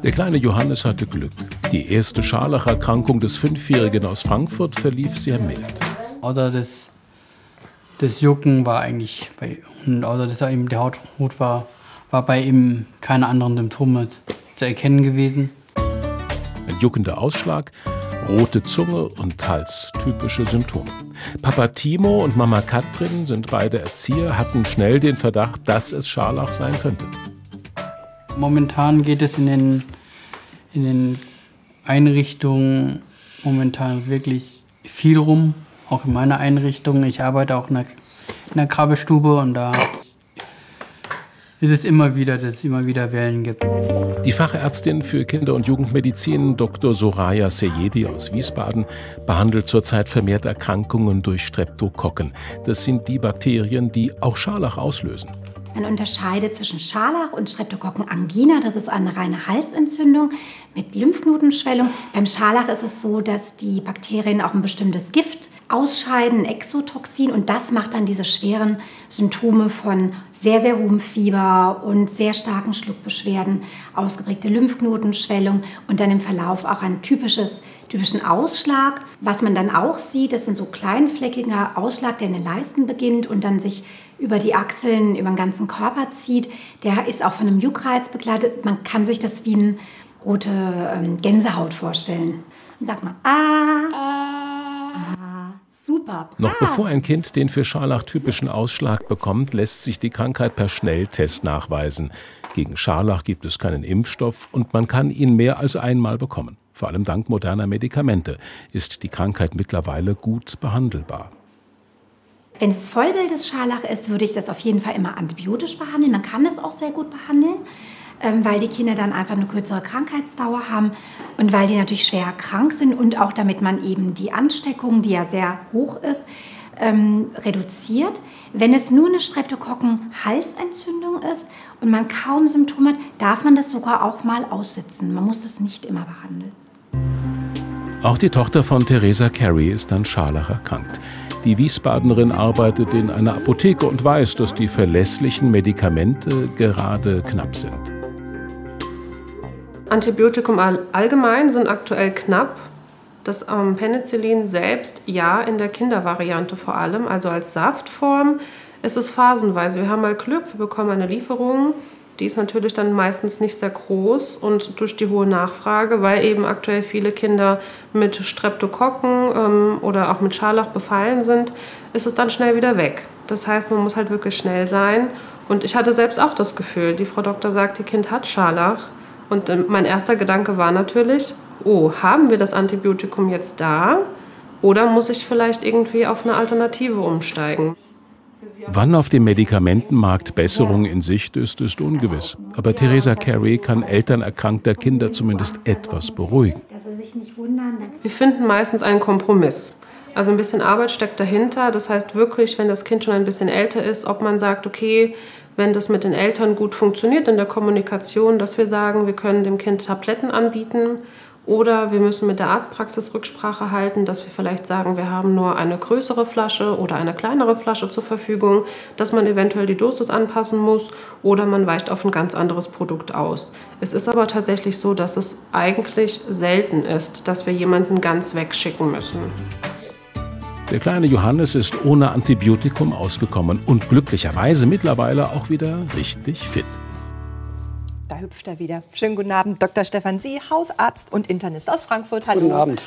Der kleine Johannes hatte Glück. Die erste Scharlacherkrankung des 5-Jährigen aus Frankfurt verlief sehr mild. Außer das Jucken war eigentlich bei ihm, außer dass er eben der Haut rot war bei ihm keine anderen Symptome zu erkennen gewesen. Ein juckender Ausschlag, rote Zunge und Hals, typische Symptome. Papa Timo und Mama Katrin sind beide Erzieher, hatten schnell den Verdacht, dass es Scharlach sein könnte. Momentan geht es in den Einrichtungen momentan wirklich viel rum, auch in meiner Einrichtung. Ich arbeite auch in der Krabbelstube und da ist es immer wieder, dass es immer wieder Wellen gibt. Die Fachärztin für Kinder- und Jugendmedizin Dr. Soraya Seyedi aus Wiesbaden behandelt zurzeit vermehrt Erkrankungen durch Streptokokken. Das sind die Bakterien, die auch Scharlach auslösen. Man unterscheidet zwischen Scharlach und Streptokokkenangina. Das ist eine reine Halsentzündung mit Lymphknotenschwellung. Beim Scharlach ist es so, dass die Bakterien auch ein bestimmtes Gift ausscheiden, ein Exotoxin. Und das macht dann diese schweren Symptome von sehr, sehr hohem Fieber und sehr starken Schluckbeschwerden, ausgeprägte Lymphknotenschwellung und dann im Verlauf auch einen typischen Ausschlag. Was man dann auch sieht, das sind so kleinfleckiger Ausschlag, der in den Leisten beginnt und dann sich über die Achseln, über den ganzen Körper zieht. Der ist auch von einem Juckreiz begleitet. Man kann sich das wie eine rote Gänsehaut vorstellen. Und sagt mal, super. Noch bevor ein Kind den für Scharlach typischen Ausschlag bekommt, lässt sich die Krankheit per Schnelltest nachweisen. Gegen Scharlach gibt es keinen Impfstoff und man kann ihn mehr als einmal bekommen. Vor allem dank moderner Medikamente ist die Krankheit mittlerweile gut behandelbar. Wenn es Vollbild des Scharlach ist, würde ich das auf jeden Fall immer antibiotisch behandeln. Man kann es auch sehr gut behandeln, weil die Kinder dann einfach eine kürzere Krankheitsdauer haben und weil die natürlich schwer krank sind und auch damit man eben die Ansteckung, die ja sehr hoch ist, reduziert. Wenn es nur eine Streptokokken-Halsentzündung ist und man kaum Symptome hat, darf man das sogar auch mal aussitzen. Man muss es nicht immer behandeln. Auch die Tochter von Theresa Carey ist an Scharlach erkrankt. Die Wiesbadenerin arbeitet in einer Apotheke und weiß, dass die verlässlichen Medikamente gerade knapp sind. Antibiotikum allgemein sind aktuell knapp. Das Penicillin selbst, ja, in der Kindervariante vor allem, also als Saftform, ist es phasenweise. Wir haben mal Glück, wir bekommen eine Lieferung. Die ist natürlich dann meistens nicht sehr groß und durch die hohe Nachfrage, weil eben aktuell viele Kinder mit Streptokokken oder auch mit Scharlach befallen sind, ist es dann schnell wieder weg. Das heißt, man muss halt wirklich schnell sein. Und ich hatte selbst auch das Gefühl, die Frau Doktor sagt, ihr Kind hat Scharlach. Und mein erster Gedanke war natürlich, oh, haben wir das Antibiotikum jetzt da? Oder muss ich vielleicht irgendwie auf eine Alternative umsteigen? Wann auf dem Medikamentenmarkt Besserung in Sicht ist, ist ungewiss. Aber Theresa Carey kann Eltern erkrankter Kinder zumindest etwas beruhigen. Wir finden meistens einen Kompromiss. Also ein bisschen Arbeit steckt dahinter. Das heißt wirklich, wenn das Kind schon ein bisschen älter ist, ob man sagt, okay, wenn das mit den Eltern gut funktioniert in der Kommunikation, dass wir sagen, wir können dem Kind Tabletten anbieten. Oder wir müssen mit der Arztpraxis Rücksprache halten, dass wir vielleicht sagen, wir haben nur eine größere Flasche oder eine kleinere Flasche zur Verfügung, dass man eventuell die Dosis anpassen muss oder man weicht auf ein ganz anderes Produkt aus. Es ist aber tatsächlich so, dass es eigentlich selten ist, dass wir jemanden ganz wegschicken müssen. Der kleine Johannes ist ohne Antibiotikum ausgekommen und glücklicherweise mittlerweile auch wieder richtig fit. Da hüpft er wieder. Schönen guten Abend, Dr. Stefan Sie, Hausarzt und Internist aus Frankfurt. Hallo. Guten Abend.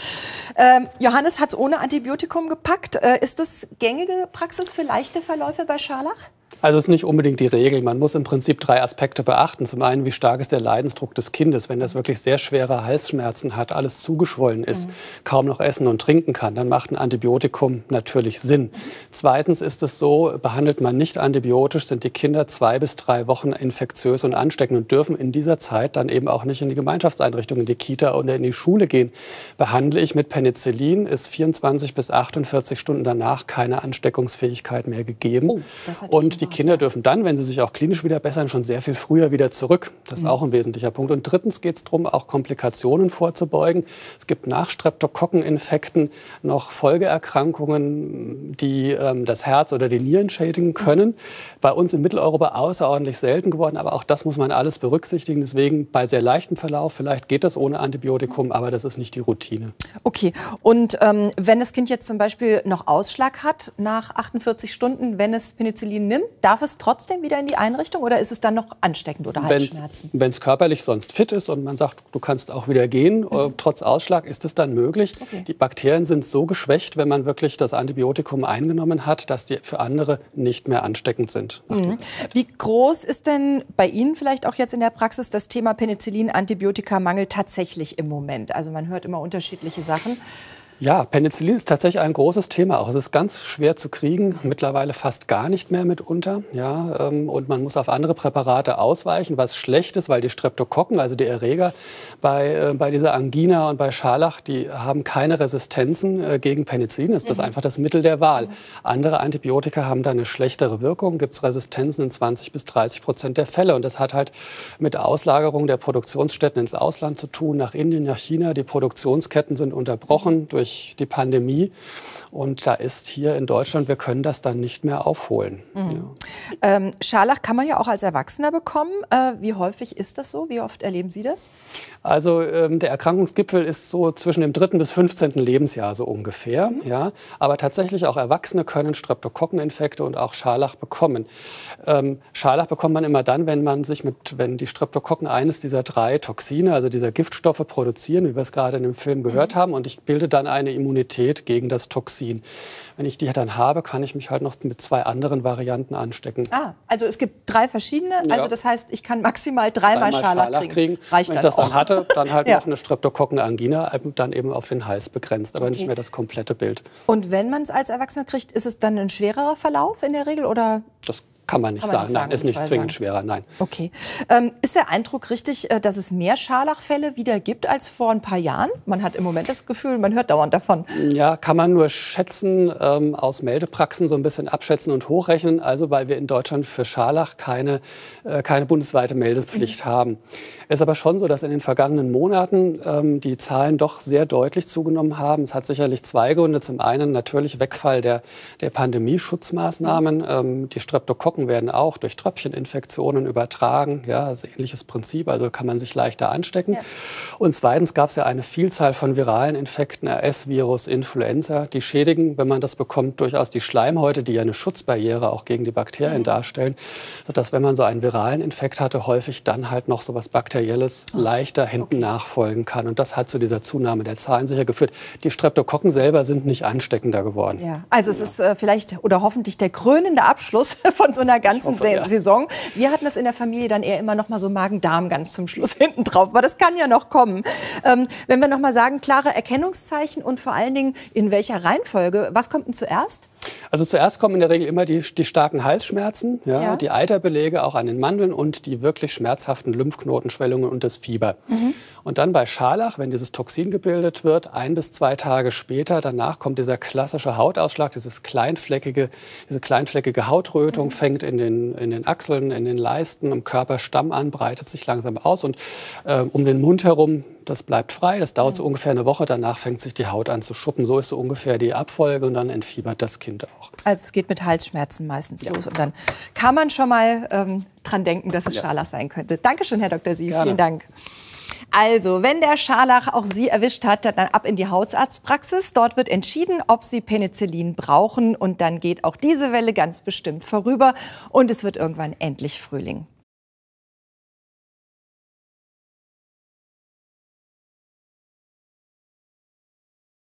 Johannes hat es ohne Antibiotikum gepackt. Ist das gängige Praxis für leichte Verläufe bei Scharlach? Also es ist nicht unbedingt die Regel. Man muss im Prinzip 3 Aspekte beachten. Zum einen, wie stark ist der Leidensdruck des Kindes. Wenn das wirklich sehr schwere Halsschmerzen hat, alles zugeschwollen ist, kaum noch essen und trinken kann, dann macht ein Antibiotikum natürlich Sinn. Zweitens ist es so, behandelt man nicht antibiotisch, sind die Kinder 2 bis 3 Wochen infektiös und ansteckend und dürfen in dieser Zeit dann eben auch nicht in die Gemeinschaftseinrichtung, in die Kita oder in die Schule gehen. Behandle ich mit Penicillin, ist 24 bis 48 Stunden danach keine Ansteckungsfähigkeit mehr gegeben. Und die die Kinder dürfen dann, wenn sie sich auch klinisch wieder bessern, schon sehr viel früher wieder zurück. Das ist auch ein wesentlicher Punkt. Und drittens geht es darum, auch Komplikationen vorzubeugen. Es gibt nach Streptokokkeninfekten noch Folgeerkrankungen, die das Herz oder die Nieren schädigen können. Bei uns in Mitteleuropa außerordentlich selten geworden, aber auch das muss man alles berücksichtigen. Deswegen bei sehr leichtem Verlauf, vielleicht geht das ohne Antibiotikum, aber das ist nicht die Routine. Okay, und wenn das Kind jetzt zum Beispiel noch Ausschlag hat nach 48 Stunden, wenn es Penicillin nimmt, darf es trotzdem wieder in die Einrichtung oder ist es dann noch ansteckend oder Halsschmerzen? Wenn es körperlich sonst fit ist und man sagt, du kannst auch wieder gehen, trotz Ausschlag, ist es dann möglich. Okay. Die Bakterien sind so geschwächt, wenn man wirklich das Antibiotikum eingenommen hat, dass die für andere nicht mehr ansteckend sind. Wie groß ist denn bei Ihnen vielleicht auch jetzt in der Praxis das Thema Penicillin-Antibiotikamangel tatsächlich im Moment? Also man hört immer unterschiedliche Sachen. Ja, Penicillin ist tatsächlich ein großes Thema. Auch es ist ganz schwer zu kriegen, mittlerweile fast gar nicht mehr mitunter. Ja, und man muss auf andere Präparate ausweichen, was schlecht ist, weil die Streptokokken, also die Erreger bei dieser Angina und bei Scharlach, die haben keine Resistenzen gegen Penicillin. Das ist einfach das Mittel der Wahl. Andere Antibiotika haben da eine schlechtere Wirkung, gibt es Resistenzen in 20-30% der Fälle. Und das hat halt mit Auslagerung der Produktionsstätten ins Ausland zu tun, nach Indien, nach China. Die Produktionsketten sind unterbrochen durch die Pandemie. Und da ist hier in Deutschland, wir können das dann nicht mehr aufholen. Ja. Scharlach kann man ja auch als Erwachsener bekommen. Wie häufig ist das so? Wie oft erleben Sie das? Also der Erkrankungsgipfel ist so zwischen dem 3. bis 15. Lebensjahr so ungefähr. Ja. Aber tatsächlich auch Erwachsene können Streptokokkeninfekte und auch Scharlach bekommen. Scharlach bekommt man immer dann, wenn die Streptokokken eines dieser 3 Toxine, also dieser Giftstoffe produzieren, wie wir es gerade in dem Film gehört haben. Und ich bilde dann eine Immunität gegen das Toxin. Wenn ich die dann habe, kann ich mich halt noch mit 2 anderen Varianten anstecken. Also es gibt 3 verschiedene. Ja. Also das heißt, ich kann maximal 3-mal Scharlach kriegen. Reicht wenn ich das dann hatte, dann halt noch eine Streptokokkenangina, dann eben auf den Hals begrenzt, aber nicht mehr das komplette Bild. Und wenn man es als Erwachsener kriegt, ist es dann ein schwererer Verlauf in der Regel? Oder? Das kann man nicht sagen. Nein, ist nicht zwingend schwerer, nein. Okay. Ist der Eindruck richtig, dass es mehr Scharlachfälle wieder gibt als vor ein paar Jahren? Man hat im Moment das Gefühl, man hört dauernd davon. Ja, kann man nur schätzen, aus Meldepraxen so ein bisschen abschätzen und hochrechnen. Also weil wir in Deutschland für Scharlach keine bundesweite Meldepflicht haben. Es ist aber schon so, dass in den vergangenen Monaten die Zahlen doch sehr deutlich zugenommen haben. Es hat sicherlich 2 Gründe. Zum einen natürlich Wegfall der Pandemieschutzmaßnahmen. Die Streptokokken werden auch durch Tröpfcheninfektionen übertragen. Ja, also ähnliches Prinzip, also kann man sich leichter anstecken. Ja. Und zweitens gab es ja eine Vielzahl von viralen Infekten, RS-Virus, Influenza, die schädigen, wenn man das bekommt, durchaus die Schleimhäute, die ja eine Schutzbarriere auch gegen die Bakterien darstellen, sodass, wenn man so einen viralen Infekt hatte, häufig dann halt noch so was Bakterielles leichter hinten nachfolgen kann. Und das hat zu dieser Zunahme der Zahlen sicher geführt. Die Streptokokken selber sind nicht ansteckender geworden. Ja. Also es ist vielleicht oder hoffentlich der krönende Abschluss von so einer ganzen Saison. Wir hatten das in der Familie dann eher immer noch mal so Magen-Darm ganz zum Schluss hinten drauf. Aber das kann ja noch kommen. Wenn wir noch mal sagen, klare Erkennungszeichen und vor allen Dingen in welcher Reihenfolge. Was kommt denn zuerst? Also zuerst kommen in der Regel immer die starken Halsschmerzen, die Eiterbelege auch an den Mandeln und die wirklich schmerzhaften Lymphknotenschwellungen und das Fieber. Und dann bei Scharlach, wenn dieses Toxin gebildet wird, 1 bis 2 Tage später, danach kommt dieser klassische Hautausschlag, diese kleinfleckige Hautrötung fängt in den Achseln, in den Leisten, im Körperstamm an, breitet sich langsam aus und um den Mund herum, das bleibt frei. Das dauert so ungefähr eine Woche. Danach fängt sich die Haut an zu schuppen. So ist so ungefähr die Abfolge und dann entfiebert das Kind auch. Also es geht mit Halsschmerzen meistens los und dann kann man schon mal dran denken, dass es Scharlach sein könnte. Dankeschön, Herr Dr. Sief. Vielen Dank. Also, wenn der Scharlach auch Sie erwischt hat, dann ab in die Hausarztpraxis. Dort wird entschieden, ob Sie Penicillin brauchen. Und dann geht auch diese Welle ganz bestimmt vorüber. Und es wird irgendwann endlich Frühling.